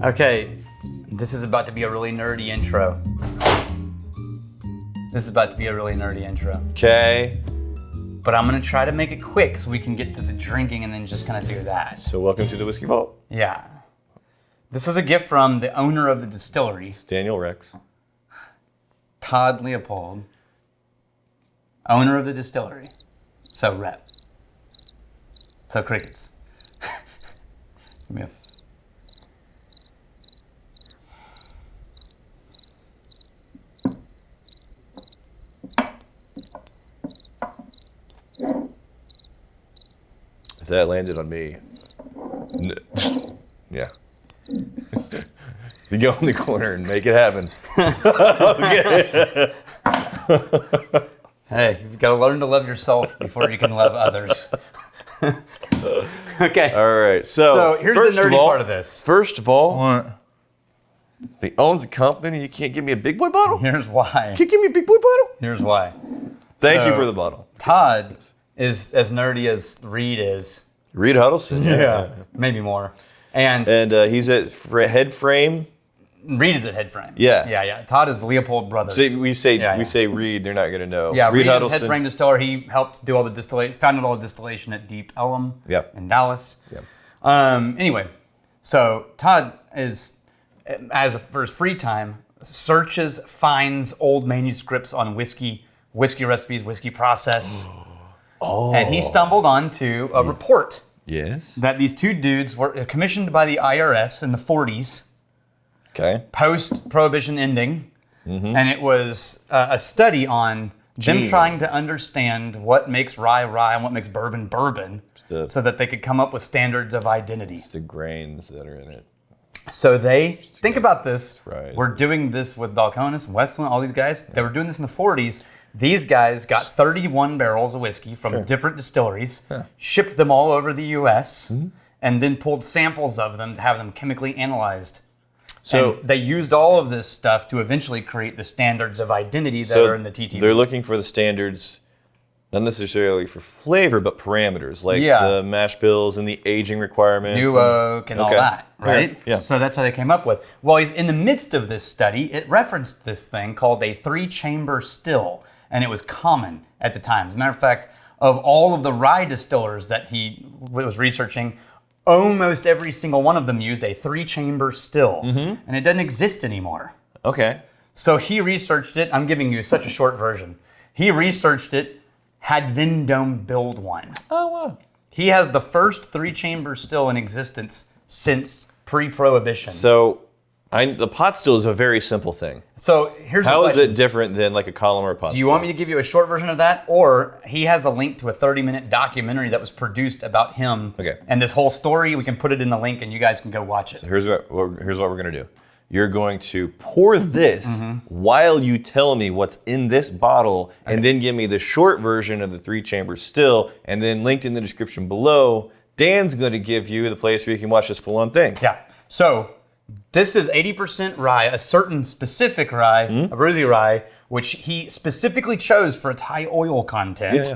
Okay, this is about to be a really nerdy intro. Okay. But I'm gonna try to make it quick so we can get to the drinking and then just kind of do that. So welcome to the Whiskey Vault. Yeah. This was a gift from the owner of the distillery, It's Daniel Rex. Todd Leopold, owner of the distillery. So rep. So crickets. Give me a... If that landed on me, yeah. You go in the corner and make it happen. Okay. Hey, you've got to learn to love yourself before you can love others. Okay. All right. So here's the nerdy part of this. First of all, What? he owns a company. You can't give me a big boy bottle? Here's why. Can't give me a big boy bottle? Here's why. Thank you So, for the bottle. Todd is as nerdy as Reed is. Reed Huddleston. Maybe more. And And he's at Head Frame. Reed is at Head Frame. Yeah. Yeah. Todd is Leopold Brothers. So we say Yeah. Reed, they're not gonna know. Yeah, Reed is Huddleston. Head Frame distiller. He helped do all the distillation, founded all the distillation at Deep Ellum in Dallas. Yep. Anyway, so Todd is, for his free time, searches, finds old manuscripts on whiskey recipes, whiskey process. Oh. And he stumbled onto a report Yes. that these two dudes were commissioned by the IRS in the 40s, Okay. post-Prohibition ending. And it was a study on them trying to understand what makes rye and what makes bourbon so that they could come up with standards of identity. It's the grains that are in it. So they, think about this, Right. we're doing this with Balcones, Westland, all these guys. They were doing this in the 40s. These guys got 31 barrels of whiskey from different distilleries, shipped them all over the US, and then pulled samples of them to have them chemically analyzed. So And they used all of this stuff to eventually create the standards of identity that are in the TTB. They're looking for the standards, not necessarily for flavor, but parameters, like the mash bills and the aging requirements. New oak and all that, right? Yeah. So that's how they came up with. Well, he's in the midst of this study. It referenced this thing called a 3-chamber still, and it was common at the time. As a matter of fact, of all of the rye distillers that he was researching, almost every single one of them used a 3-chamber still, and it doesn't exist anymore. Okay. So he researched it. I'm giving you such a short version. He researched it, had Vendome build one. Oh, wow. He has the first 3-chamber still in existence since pre-Prohibition. So the pot still is a very simple thing. So here's How the is question. it different than like a column or a pot Do you want me to give you a short version of that? Or he has a link to a 30-minute documentary that was produced about him. Okay. And this whole story, we can put it in the link and you guys can go watch it. Here's what we're going to do. You're going to pour this while you tell me what's in this bottle, and then give me the short version of the 3-chamber still, and then linked in the description below, Dan's going to give you the place where you can watch this full-on thing. Yeah. So this is 80% rye, a certain specific rye, a Bruzy rye, which he specifically chose for its high oil content,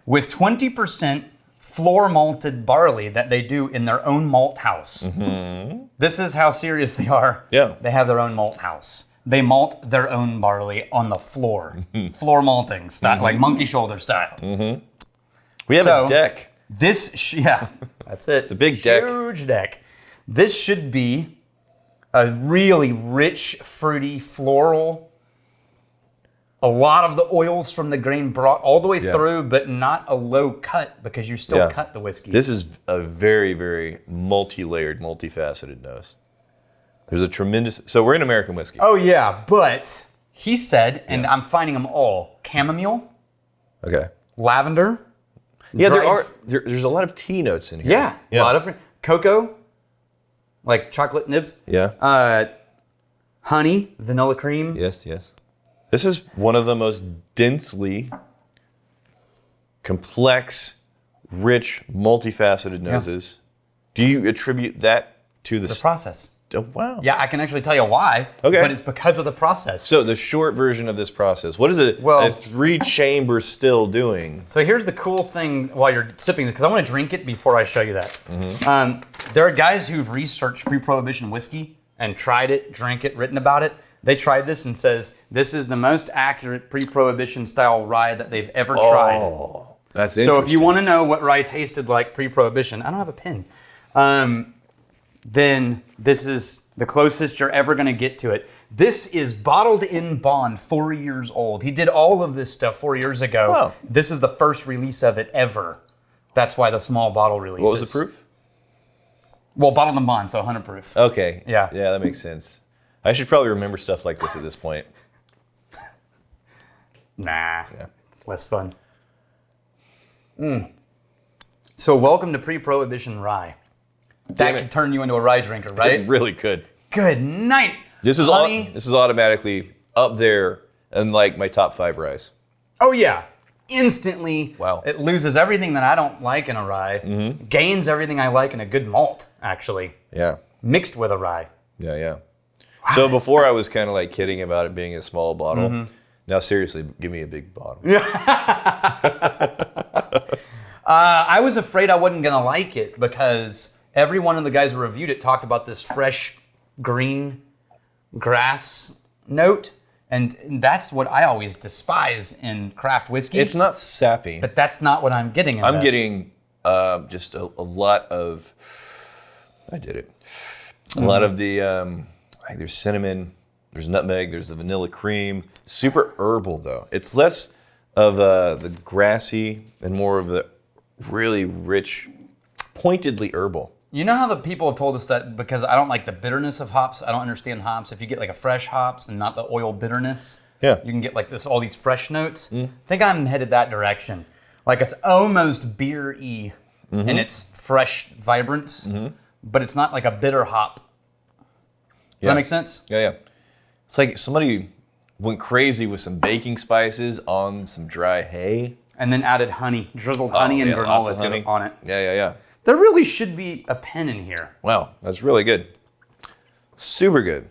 with 20% floor malted barley that they do in their own malt house. This is how serious they are. Yeah. They have their own malt house. They malt their own barley on the floor. Floor malting style, like monkey shoulder style. We have a deck. This, that's it. It's a big deck. Huge deck. This should be a really rich, fruity, floral. A lot of the oils from the grain brought all the way through, but not a low cut because you still cut the whiskey. This is a very, very multi-layered, multifaceted nose. There's a tremendous... So we're in American whiskey. Oh yeah, but he said, and I'm finding them all, chamomile, Okay. lavender. Yeah, dried there's a lot of tea notes in here. Yeah, a lot of cocoa, like chocolate nibs. Yeah. Honey, vanilla cream. Yes. This is one of the most densely complex, rich, multifaceted noses. Do you attribute that to The process. Oh, wow. Yeah, I can actually tell you why. Okay. But it's because of the process. So the short version of this process, what is a 3-chamber still doing? So here's the cool thing while you're sipping this, because I want to drink it before I show you that. There are guys who've researched pre-Prohibition whiskey and tried it, drank it, written about it. They tried this and says this is the most accurate pre-Prohibition style rye that they've ever tried. Oh, that's So if you want to know what rye tasted like pre-Prohibition, I don't have a pen. Then this is the closest you're ever going to get to it. This is bottled in bond, 4 years old. He did all of this stuff 4 years ago. Oh. This is the first release of it ever. That's why the small bottle releases. What was the proof? Well, bottled in bond, so 100 proof. Okay. Yeah. Yeah, that makes sense. I should probably remember stuff like this at this point. Nah, Yeah. it's less fun. So welcome to pre-Prohibition rye. That could turn you into a rye drinker, right? It really could. Good night, This is honey. this is automatically up there in like my top 5 ryes. Oh yeah, instantly. Wow. It loses everything that I don't like in a rye. Gains everything I like in a good malt, actually, Yeah. mixed with a rye. Yeah, yeah. So before I was kind of like kidding about it being a small bottle. Now seriously, give me a big bottle. I was afraid I wasn't gonna like it because every one of the guys who reviewed it talked about this fresh green grass note, and that's what I always despise in craft whiskey. It's not sappy. But that's not what I'm getting in I'm this. getting just a lot of. I did it. A lot of the. Like there's cinnamon, there's nutmeg, there's the vanilla cream. Super herbal though. It's less of the grassy and more of the really rich, pointedly herbal. You know how the people have told us that because I don't like the bitterness of hops, I don't understand hops. If you get like a fresh hops and not the oil bitterness, Yeah. you can get like this all these fresh notes. I think I'm headed that direction. Like it's almost beer-y in its fresh vibrance, but it's not like a bitter hop. Does that make sense? Yeah, yeah. It's like somebody went crazy with some baking spices on some dry hay. And then added honey, drizzled honey and lots of granola honey on it. Yeah, yeah, yeah. There really should be a pen in here. Wow, that's really good. Super good.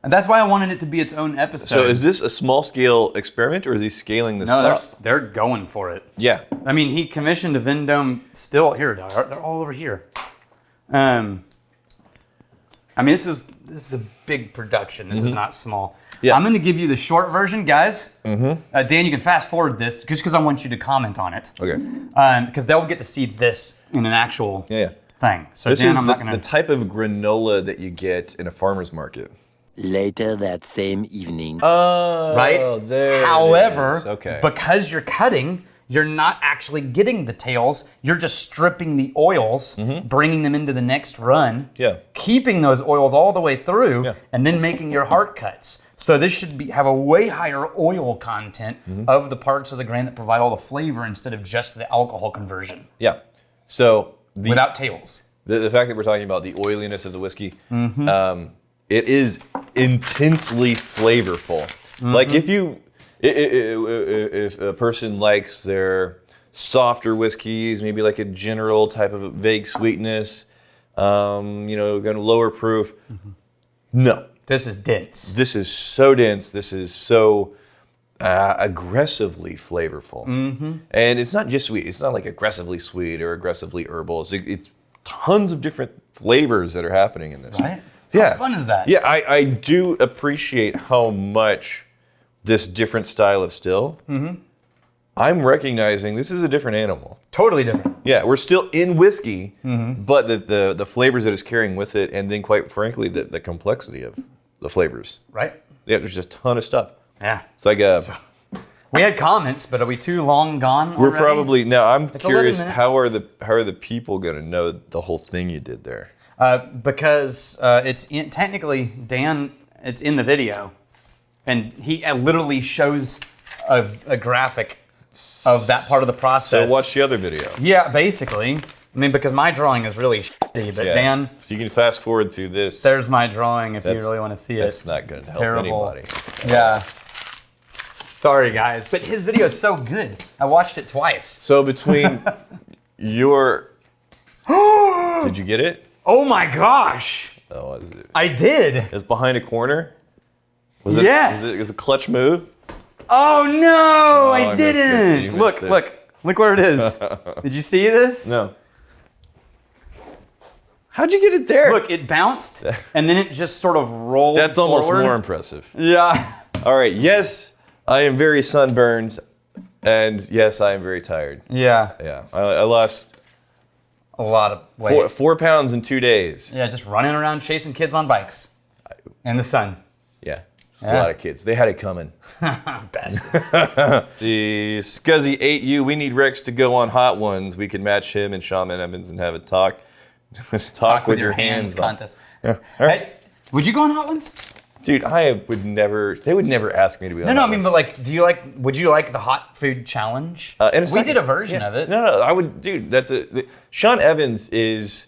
And that's why I wanted it to be its own episode. So is this a small scale experiment or is he scaling this No, up? they're going for it. Yeah. I mean, he commissioned a Vendome still. Here, they're all over here. I mean, this is a big production. This is not small. Yeah. I'm going to give you the short version, guys. Dan, you can fast forward this just because I want you to comment on it. Okay. Because they'll get to see this in an actual Yeah, yeah. thing. So This Dan, is I'm not going the to. type of granola that you get in a farmer's market. Later that same evening. Oh, Right? there However, it is. Okay. because you're cutting, you're not actually getting the tails. You're just stripping the oils, bringing them into the next run, Yeah. keeping those oils all the way through, Yeah. and then making your heart cuts. So this should have a way higher oil content of the parts of the grain that provide all the flavor instead of just the alcohol conversion Yeah. So without tails. the fact that we're talking about the oiliness of the whiskey, it is intensely flavorful. Like if a person likes their softer whiskeys, maybe like a general type of vague sweetness, kind of lower proof. No, This is dense. this is so dense. This is so aggressively flavorful, and it's not just sweet. It's not like aggressively sweet or aggressively herbal. It's tons of different flavors that are happening in this. Right? Yeah. How fun is that? Yeah, I do appreciate how much this different style of still. I'm recognizing this is a different animal. Totally different. Yeah, we're still in whiskey, but the flavors that it's carrying with it, and then quite frankly, the complexity of the flavors. Right? Yeah, there's just a ton of stuff. Yeah. It's like We had comments, but are we too long gone we're already? probably now. I'm 11 curious minutes. how are the people going to know the whole thing you did there? Because technically, Dan, it's in the video, and he literally shows a graphic of that part of the process. So watch the other video. Yeah, basically. I mean, because my drawing is really shitty, but Yeah. Dan, So you can fast forward through this. there's my drawing if you That's- really want to see it. That's not going to help terrible. anybody. Yeah. Sorry, guys, but his video is so good. I watched it twice. So between your, did you get it? Oh my gosh! Oh, is it? I did. It's behind a corner. Was it? Yes. Is it a clutch move? Oh no, I I missed it. didn't. You Look, missed it. look where it is. Did you see this? No. How'd you get it there? Look, it bounced, and then it just sort of rolled That's almost forward. more impressive. Yeah. All right, yes, I am very sunburned, and yes, I am very tired. Yeah. Yeah, I lost A lot of weight. 4 pounds in 2 days. Yeah, just running around chasing kids on bikes. In the sun. Yeah, it's a Yeah. lot of kids. They had it coming. Bastards. The Scuzzy 8U, we need Rex to go on Hot Ones. We can match him and Shaman Evans and have a talk. Just talk with your hands on. contest. Yeah. All right. Hey, would you go on Hot Ones? Dude, I would never, they would never ask me to be on No, Hot I mean, Ones. but like, would you like the hot food challenge? In a We second. did a version of it. No, I would, dude, Sean Evans is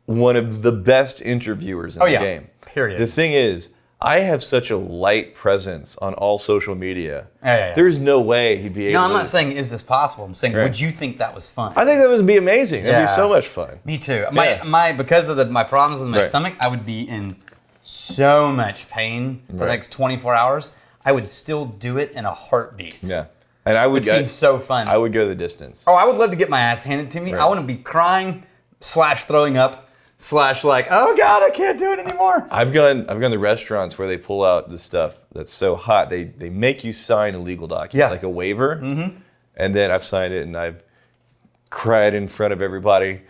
one of the best interviewers in the yeah. game. Period. The thing is, I have such a light presence on all social media. Yeah. There's no way he'd be able No, to. I'm not saying is this possible. I'm saying, Right. would you think that was fun? I think that would be amazing. That'd be Yeah. so much fun. Me too. Yeah. My because of my problems with my Right. stomach, I would be in so much pain for the Right. next 24 hours. I would still do it in a heartbeat. Yeah. And I would It seems so fun. I would go the distance. Oh, I would love to get my ass handed to me. Right. I want to be crying / throwing up / like, oh God, I can't do it anymore. I've gone to restaurants where they pull out the stuff that's so hot. They make you sign a legal document, Yeah. like a waiver. Mm-hmm. And then I've signed it and I've cried in front of everybody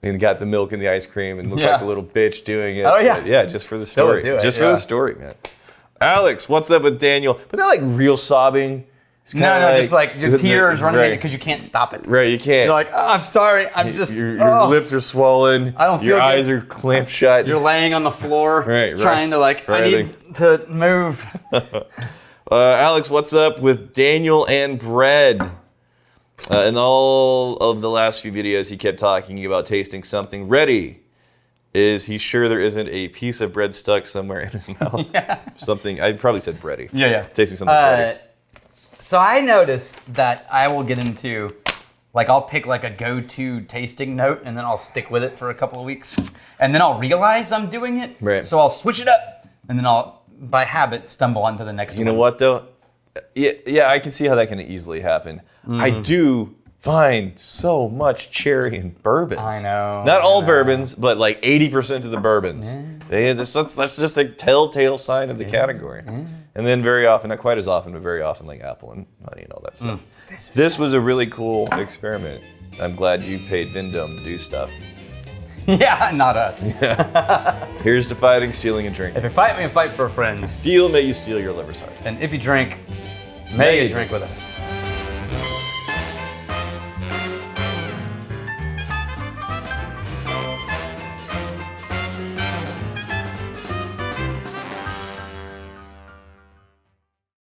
and got the milk and the ice cream and looked Yeah. like a little bitch doing it. Oh, yeah. But yeah, just for the Still story. would do it, Just for yeah. the story, man. Alex, what's up with Daniel? But not like real sobbing. It's No, kinda just like your isn't it- tears running right. because you can't stop it. Right, you can't. You're like, oh, I'm sorry. I'm just. Your lips are swollen. I don't Your feel eyes good. are clamped shut. You're laying on the floor, Right. trying to like, I Writhing. need to move. Alex, what's up with Daniel and bread? In all of the last few videos, he kept talking about tasting something ready. Is he sure there isn't a piece of bread stuck somewhere in his mouth? Something, I probably said bready. Yeah. Tasting something bready. So I noticed that I will get into, like, I'll pick like a go-to tasting note and then I'll stick with it for a couple of weeks. And then I'll realize I'm doing it. Right. So I'll switch it up and then I'll, by habit, stumble onto the next one. You know what though? Yeah, I can see how that can easily happen. Mm-hmm. I do find so much cherry in bourbons. I know, Not I all know. bourbons, but like 80% of the bourbons. That's just a telltale sign of the category. And then very often, not quite as often, but very often like apple and honey and all that stuff. This was a really cool experiment. I'm glad you paid Vindome to do stuff. Yeah, not us. Here's to fighting, stealing, and drinking. If you fight me, fight for a friend. Steal, may you steal your liver's heart. And if you drink, may you drink with us.